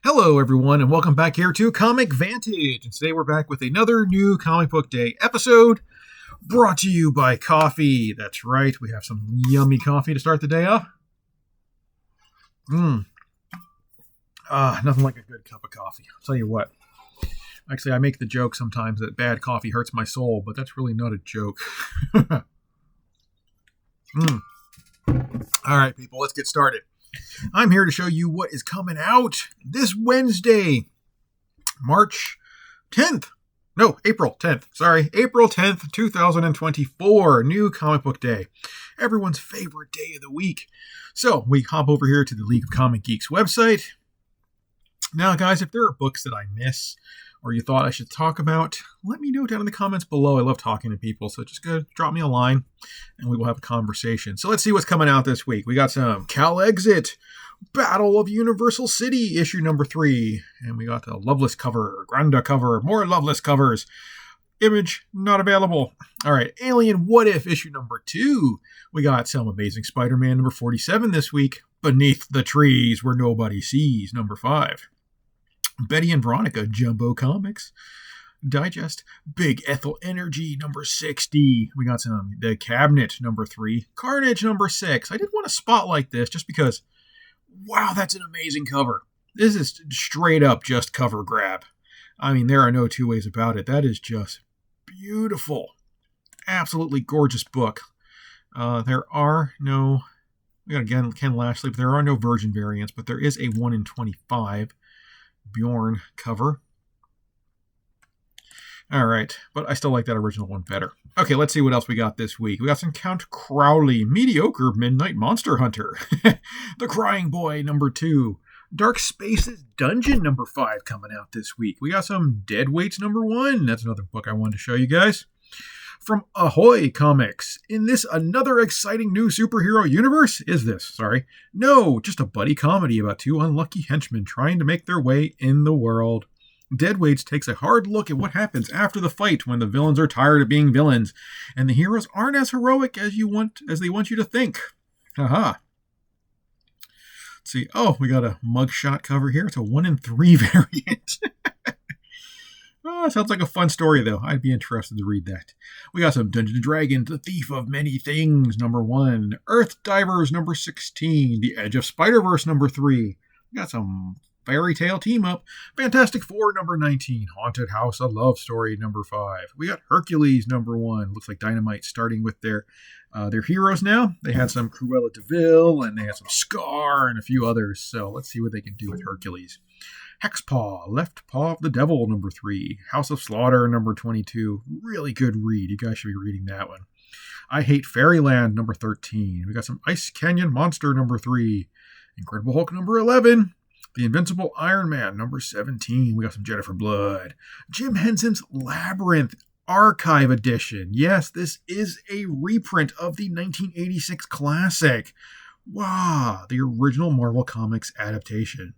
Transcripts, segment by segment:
Hello, everyone, and welcome back here to Comic Vantage. And today we're back with another new Comic Book Day episode brought to you by coffee. That's right, we have some yummy coffee to start the day off. Nothing like a good cup of coffee. I'll tell you what. Actually, I make the joke sometimes that bad coffee hurts my soul, but that's really not a joke. All right, people, let's get started. I'm here to show you what is coming out this Wednesday, April 10th. April 10th, 2024. New comic book day. Everyone's favorite day of the week. So we hop over here to the League of Comic Geeks website. Now, guys, if there are books that I miss or you thought I should talk about, let me know down in the comments below. I love talking to people, so just go drop me a line and we will have a conversation. So let's see what's coming out this week. We got some Cal Exit, Battle of Universal City, issue number 3. And we got the Loveless cover, Granda cover, more Loveless covers. Image not available. All right, Alien What If, issue number 2. We got some Amazing Spider-Man number 47 this week. Beneath the Trees Where Nobody Sees, number 5. Betty and Veronica, Jumbo Comics Digest, Big Ethel Energy, number 60. We got some The Cabinet, number 3. Carnage, number 6. I did want to spotlight this just because, wow, that's an amazing cover. This is straight up just cover grab. I mean, there are no two ways about it. That is just beautiful. Absolutely gorgeous book. There are no, we got again Ken Lashley, but there are no Virgin variants, but there is a 1 in 25 Bjorn cover. All right, but I still like that original one better. Okay, let's see what else we got this week. We got some Count Crowley, Mediocre Midnight Monster Hunter. The Crying Boy, number 2. Dark Spaces Dungeon, number 5, coming out this week. We got some Deadweights, number 1. That's another book I wanted to show you guys. From Ahoy Comics. In this another exciting new superhero universe? No, just a buddy comedy about 2 unlucky henchmen trying to make their way in the world. Deadweights takes a hard look at what happens after the fight when the villains are tired of being villains, and the heroes aren't as heroic as they want you to think. Haha. Let's see. Oh, we got a mugshot cover here. It's a 1 in 3 variant. Oh, sounds like a fun story, though. I'd be interested to read that. We got some Dungeons & Dragons, The Thief of Many Things, number 1. Earth Divers, number 16. The Edge of Spider-Verse, number 3. We got some Fairy Tale Team-Up. Fantastic Four, number 19. Haunted House, A Love Story, number 5. We got Hercules, number 1. Looks like Dynamite starting with their heroes now. They had some Cruella de Vil, and they had some Scar, and a few others. So let's see what they can do with Hercules. Hexpaw, Left Paw of the Devil, number 3. House of Slaughter, number 22. Really good read. You guys should be reading that one. I Hate Fairyland, number 13. We got some Ice Canyon Monster, number 3. Incredible Hulk, number 11. The Invincible Iron Man, number 17. We got some Jennifer Blood. Jim Henson's Labyrinth Archive Edition. Yes, this is a reprint of the 1986 classic. Wow, the original Marvel Comics adaptation.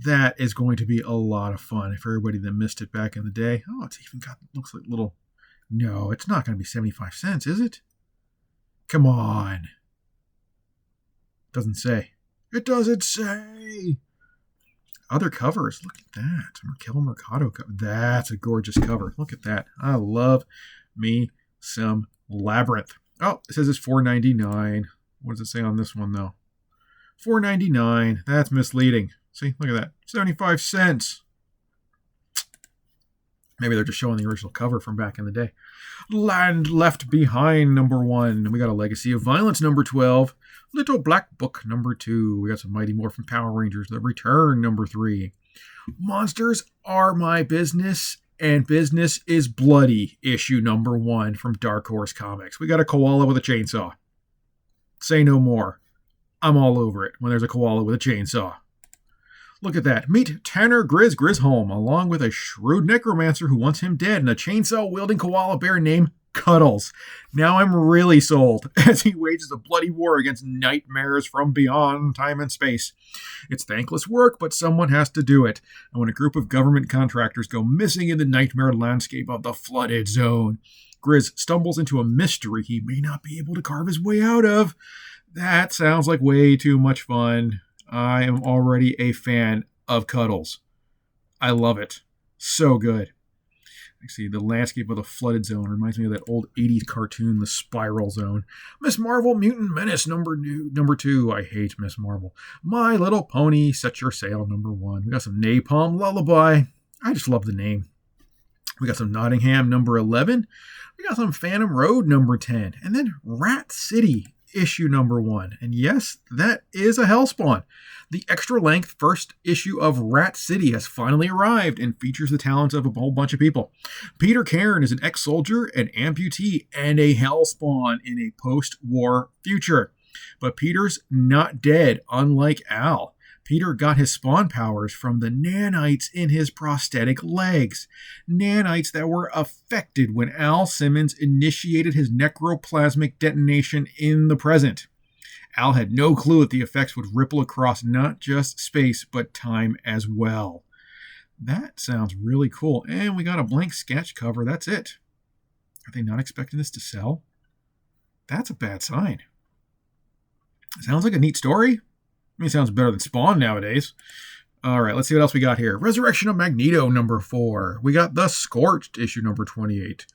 That is going to be a lot of fun for everybody that missed it back in the day. Oh, it's even got, looks like little... No, it's not going to be 75 cents, is it? Come on. Doesn't say. It doesn't say. Other covers. Look at that. Raquel Mercado cover. That's a gorgeous cover. Look at that. I love me some Labyrinth. Oh, it says it's $4.99. What does it say on this one, though? $4.99. That's misleading. See, look at that. 75 cents. Maybe they're just showing the original cover from back in the day. Land Left Behind, number 1. We got a Legacy of Violence, number 12. Little Black Book, number 2. We got some Mighty Morphin Power Rangers, The Return, number 3. Monsters Are My Business, and Business is Bloody, issue number 1 from Dark Horse Comics. We got a koala with a chainsaw. Say no more. I'm all over it when there's a koala with a chainsaw. Look at that. Meet Tanner Grisholm, along with a shrewd necromancer who wants him dead, and a chainsaw-wielding koala bear named Cuddles. Now I'm really sold, as he wages a bloody war against nightmares from beyond time and space. It's thankless work, but someone has to do it. And when a group of government contractors go missing in the nightmare landscape of the flooded zone, Grizz stumbles into a mystery he may not be able to carve his way out of. That sounds like way too much fun. I am already a fan of cuddles. I love it. So good. See, the landscape of the flooded zone reminds me of that old 80s cartoon, The Spiral Zone. Miss Marvel, Mutant Menace, number two. I hate Miss Marvel. My Little Pony, Set Your Sail, number 1. We got some Napalm Lullaby. I just love the name. We got some Nottingham, number 11. We got some Phantom Road, number 10. And then Rat City, issue number 1. And yes, that is a Hellspawn. The extra-length first issue of Rat City has finally arrived and features the talents of a whole bunch of people. Peter Cairn is an ex-soldier, an amputee, and a Hellspawn in a post-war future. But Peter's not dead, unlike Al. Peter got his spawn powers from the nanites in his prosthetic legs. Nanites that were affected when Al Simmons initiated his necroplasmic detonation in the present. Al had no clue that the effects would ripple across not just space, but time as well. That sounds really cool. And we got a blank sketch cover. That's it. Are they not expecting this to sell? That's a bad sign. Sounds like a neat story. I mean, it sounds better than Spawn nowadays. All right, let's see what else we got here. Resurrection of Magneto, number 4. We got The Scorched, issue number 28.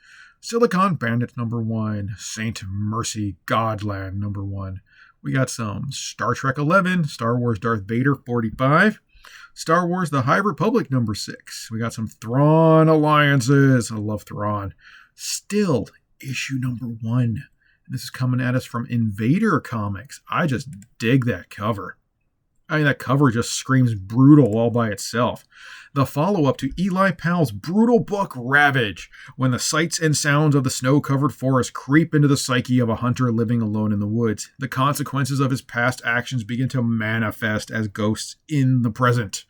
Silicon Bandit, number 1. Saint Mercy Godland, number 1. We got some Star Trek 11, Star Wars Darth Vader 45, Star Wars The High Republic, number 6. We got some Thrawn Alliances. I love Thrawn. Still, issue number 1. This is coming at us from Invader Comics. I just dig that cover. I mean, that cover just screams brutal all by itself. The follow-up to Eli Powell's brutal book, Ravage, when the sights and sounds of the snow-covered forest creep into the psyche of a hunter living alone in the woods. The consequences of his past actions begin to manifest as ghosts in the present.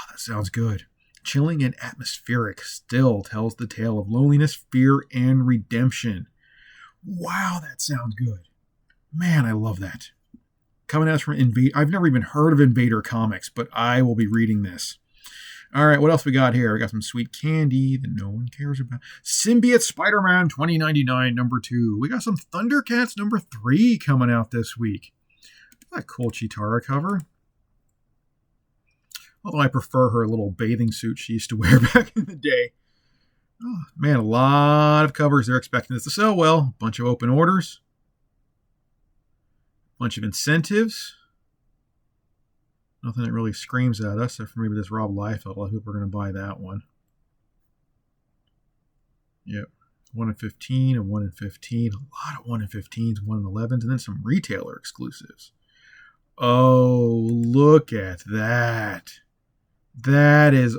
That sounds good. Chilling and atmospheric, Still tells the tale of loneliness, fear, and redemption. Wow, that sounds good. Man, I love that. Coming at us from Invader. I've never even heard of Invader Comics, but I will be reading this. All right, what else we got here? We got some sweet candy that no one cares about. Symbiote Spider-Man 2099, number 2. We got some Thundercats number 3 coming out this week. That cool Chitara cover. Although I prefer her little bathing suit she used to wear back in the day. Oh, man, a lot of covers. They're expecting this to sell well. Bunch of open orders. Bunch of incentives. Nothing that really screams at us, except for maybe this Rob Liefeld. I hope we're going to buy that one. Yep. 1 in 15 and 1 in 15. A lot of 1 in 15s, 1 in 11s, and then some retailer exclusives. Oh, look at that. That is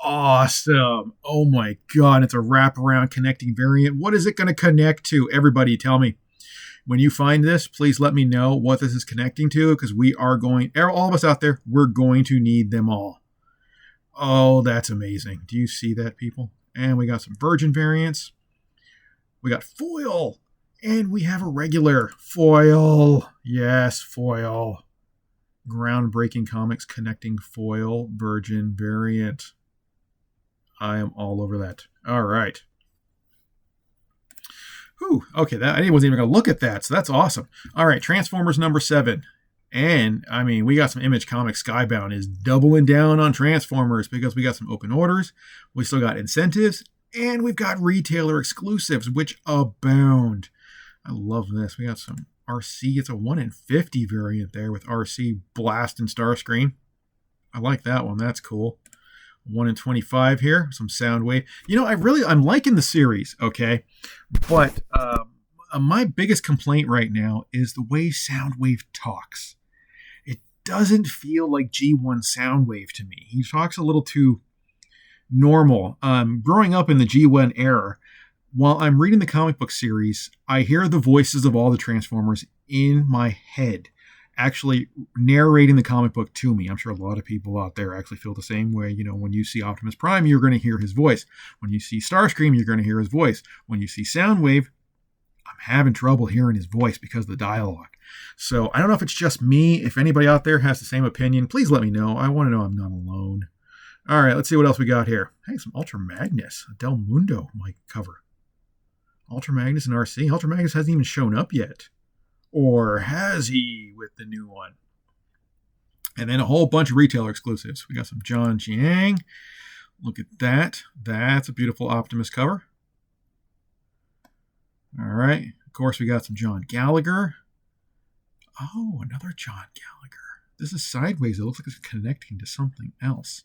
awesome. Oh my God. It's a wraparound connecting variant. What is it going to connect to? Everybody tell me. When you find this, please let me know what this is connecting to, because we are going, all of us out there, we're going to need them all. Oh, that's amazing. Do you see that, people? And we got some Virgin variants. We got foil. And we have a regular foil. Yes, foil. Groundbreaking comics connecting foil Virgin variant. I am all over that. All right. Whew, okay, I wasn't even going to look at that, so that's awesome. All right, Transformers number 7. And, I mean, we got some Image Comics. Skybound is doubling down on Transformers because we got some open orders, we still got incentives, and we've got retailer exclusives, which abound. I love this. We got some RC. It's a 1 in 50 variant there with RC Blast and Starscream. I like that one. That's cool. 1 in 25 here, some Soundwave. You know, I'm liking the series, okay? But my biggest complaint right now is the way Soundwave talks. It doesn't feel like G1 Soundwave to me. He talks a little too normal. Growing up in the G1 era, while I'm reading the comic book series, I hear the voices of all the Transformers in my head, actually narrating the comic book to me. I'm sure a lot of people out there actually feel the same way. You know, when you see Optimus Prime, you're going to hear his voice. When you see Starscream, you're going to hear his voice. When you see Soundwave, I'm having trouble hearing his voice because of the dialogue. So I don't know if it's just me. If anybody out there has the same opinion, please let me know. I want to know I'm not alone. All right, let's see what else we got here. Hey, some Ultra Magnus. Del Mundo might cover. Ultra Magnus and RC. Ultra Magnus hasn't even shown up yet. Or has he with the new one? And then a whole bunch of retailer exclusives. We got some John Chiang. Look at that. That's a beautiful Optimus cover. All right. Of course, we got some John Gallagher. Oh, another John Gallagher. This is sideways. It looks like it's connecting to something else.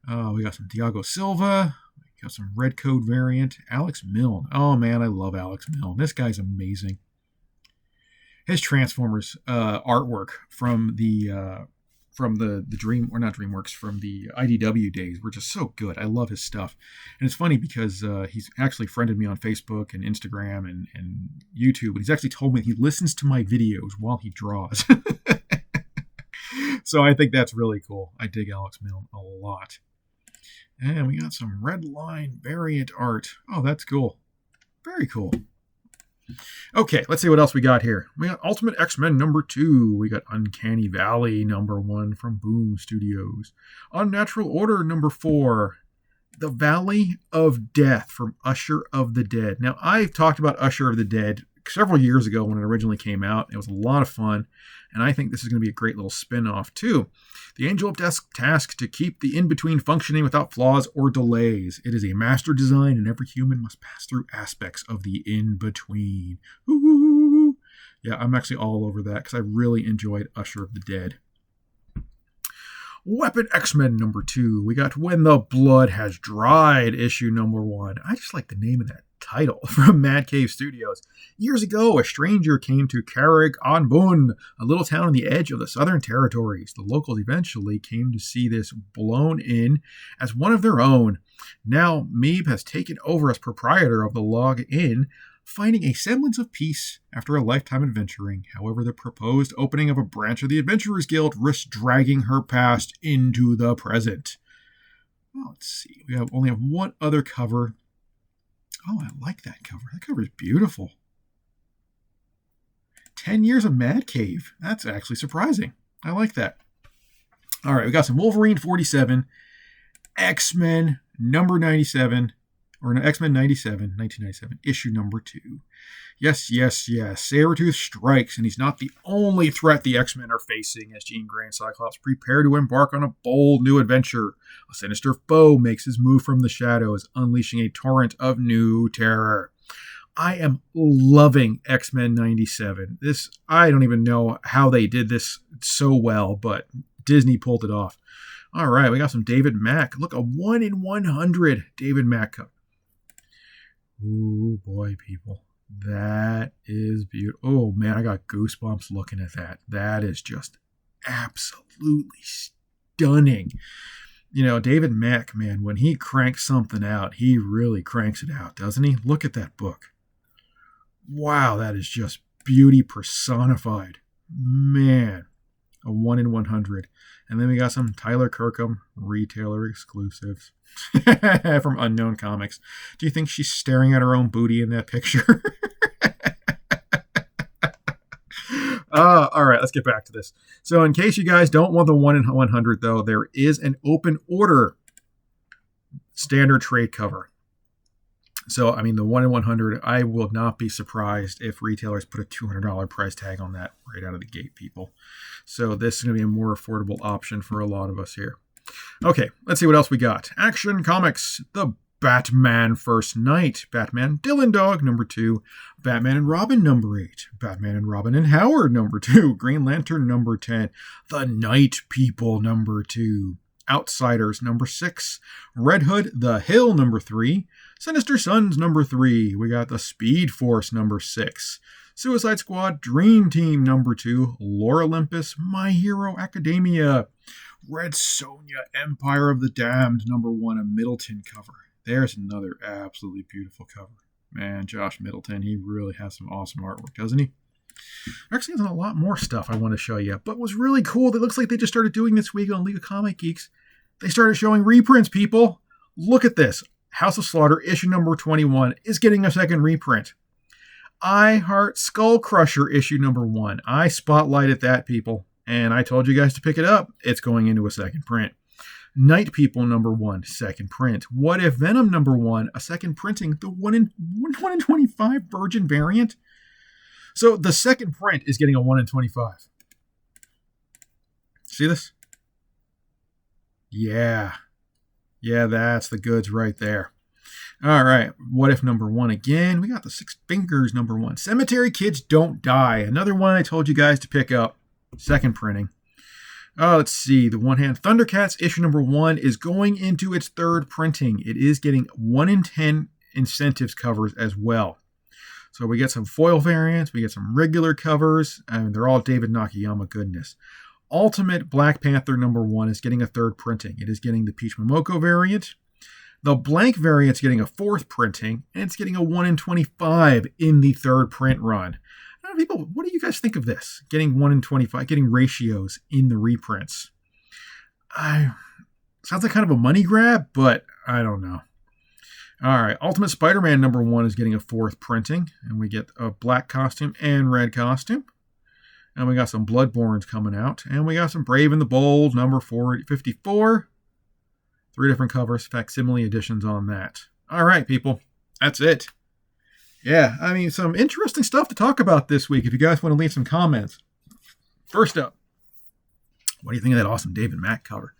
We got some Thiago Silva. We got some Red Code variant. Alex Milne. Oh, man, I love Alex Milne. This guy's amazing. His Transformers artwork from the Dream, or not DreamWorks, from the IDW days were just so good. I love his stuff. And it's funny because he's actually friended me on Facebook and Instagram and YouTube. And he's actually told me he listens to my videos while he draws. So I think that's really cool. I dig Alex Milne a lot. And we got some Red Line variant art. Oh, that's cool. Very cool. Okay, let's see what else we got here. We got Ultimate X-Men number 2. We got Uncanny Valley number 1 from Boom Studios. Unnatural Order number 4. The Valley of Death from Usher of the Dead. Now, I've talked about Usher of the Dead several years ago when it originally came out. It was a lot of fun, and I think this is going to be a great little spin-off, too. The Angel of Death's task to keep the in-between functioning without flaws or delays. It is a master design, and every human must pass through aspects of the in-between. Ooh. Yeah, I'm actually all over that because I really enjoyed Usher of the Dead. Weapon X-Men number 2. We got When the Blood Has Dried, issue number 1. I just like the name of that title from Mad Cave Studios. Years ago, a stranger came to Carrick on Bun, a little town on the edge of the Southern Territories. The locals eventually came to see this blown in as one of their own. Now, Meeb has taken over as proprietor of the Log Inn, finding a semblance of peace after a lifetime adventuring. However, the proposed opening of a branch of the Adventurers Guild risks dragging her past into the present. Well, let's see. We only have one other cover. Oh, I like that cover. That cover is beautiful. 10 years of Mad Cave. That's actually surprising. I like that. All right, we got some Wolverine 47, X-Men number 97, or no, X-Men 97, 1997, issue number 2. Yes. Sabretooth strikes, and he's not the only threat the X-Men are facing as Jean Grey and Cyclops prepare to embark on a bold new adventure. A sinister foe makes his move from the shadows, unleashing a torrent of new terror. I am loving X-Men 97. I don't even know how they did this so well, but Disney pulled it off. All right, we got some David Mack. Look, a 1 in 100 David Mack cover. Ooh, boy, people. That is beautiful. Oh, man, I got goosebumps looking at that. That is just absolutely stunning. You know, David Mack, man, when he cranks something out, he really cranks it out, doesn't he? Look at that book. Wow, that is just beauty personified. Man, a 1 in 100. And then we got some Tyler Kirkham retailer exclusives from Unknown Comics. Do you think she's staring at her own booty in that picture? All right, let's get back to this. So in case you guys don't want the 1 in 100, though, there is an open order standard trade cover. So, I mean, the 1 in 100, I will not be surprised if retailers put a $200 price tag on that right out of the gate, people. So this is going to be a more affordable option for a lot of us here. Okay, let's see what else we got. Action Comics, The Batman First Night, Batman Dylan Dog number 2, Batman and Robin number 8, Batman and Robin and Howard number 2, Green Lantern number 10, The Night People number 2, Outsiders number 6, Red Hood The Hill number 3, Sinister Sons number 3, we got the Speed Force number 6, Suicide Squad Dream Team number 2, Lore Olympus My Hero Academia, Red Sonja Empire of the Damned number 1, a Middleton cover. There's another absolutely beautiful cover. Man, Josh Middleton, he really has some awesome artwork, doesn't he? Actually, there's a lot more stuff I want to show you, but what's really cool, it looks like they just started doing this week on League of Comic Geeks. They started showing reprints, people. Look at this. House of Slaughter, issue number 21, is getting a second reprint. I Heart Skull Crusher, issue number 1. I spotlighted that, people, and I told you guys to pick it up. It's going into a second print. Night People number 1, second print. What If Venom number 1, a second printing, the 1 in 25 Virgin variant. So the second print is getting a 1 in 25. See this? Yeah. Yeah, that's the goods right there. All right. What if number 1 again? We got the Six Fingers number 1. Cemetery Kids Don't Die. Another one I told you guys to pick up. Second printing. Let's see. The One Hand Thundercats issue number 1 is going into its third printing. It is getting 1 in 10 incentives covers as well. So we get some foil variants. We get some regular covers. And they're all David Nakayama goodness. Ultimate Black Panther number 1 is getting a third printing. It is getting the Peach Momoko variant. The blank variant's getting a 4th printing, and it's getting a 1 in 25 in the third print run. Now, people, what do you guys think of this? Getting 1 in 25, getting ratios in the reprints. Sounds like kind of a money grab, but I don't know. All right, Ultimate Spider-Man number 1 is getting a 4th printing, and we get a black costume and red costume. And we got some Bloodborns coming out. And we got some Brave and the Bold, number 454. 3 different covers, facsimile editions on that. All right, people. That's it. Yeah, I mean, some interesting stuff to talk about this week if you guys want to leave some comments. First up, what do you think of that awesome David Mack cover?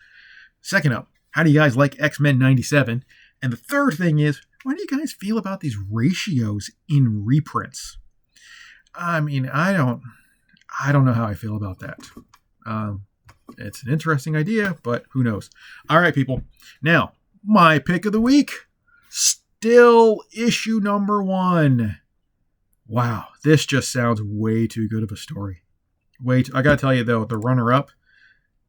Second up, how do you guys like X-Men 97? And the third thing is, what do you guys feel about these ratios in reprints? I mean, I don't know how I feel about that. It's an interesting idea, but who knows? All right, people. Now, my pick of the week. Still issue number 1. Wow, this just sounds way too good of a story. I gotta tell you though, the runner-up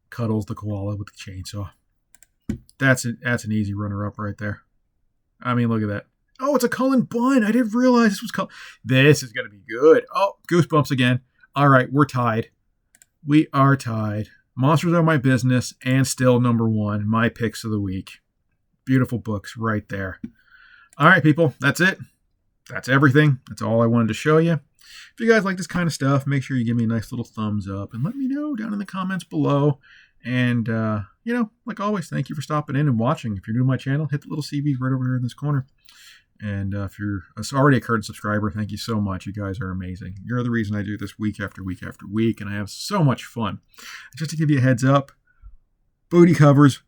cuddles the koala with the chainsaw. That's an easy runner-up right there. I mean, look at that. Oh, it's a Cullen Bunn. I didn't realize this was Cullen. This is gonna be good. Oh, goosebumps again. All right, we're tied. We are tied. Monsters Are My Business and still number 1. My picks of the week. Beautiful books right there. All right, people. That's it. That's everything. That's all I wanted to show you. If you guys like this kind of stuff, make sure you give me a nice little thumbs up and let me know down in the comments below. And, like always, thank you for stopping in and watching. If you're new to my channel, hit the little CV right over here in this corner. And if you're already a current subscriber, thank you so much. You guys are amazing. You're the reason I do this week after week after week, and I have so much fun. Just to give you a heads up, Booty Covers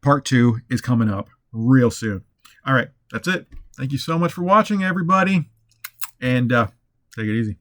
Part 2 is coming up real soon. All right, that's it. Thank you so much for watching, everybody, and take it easy.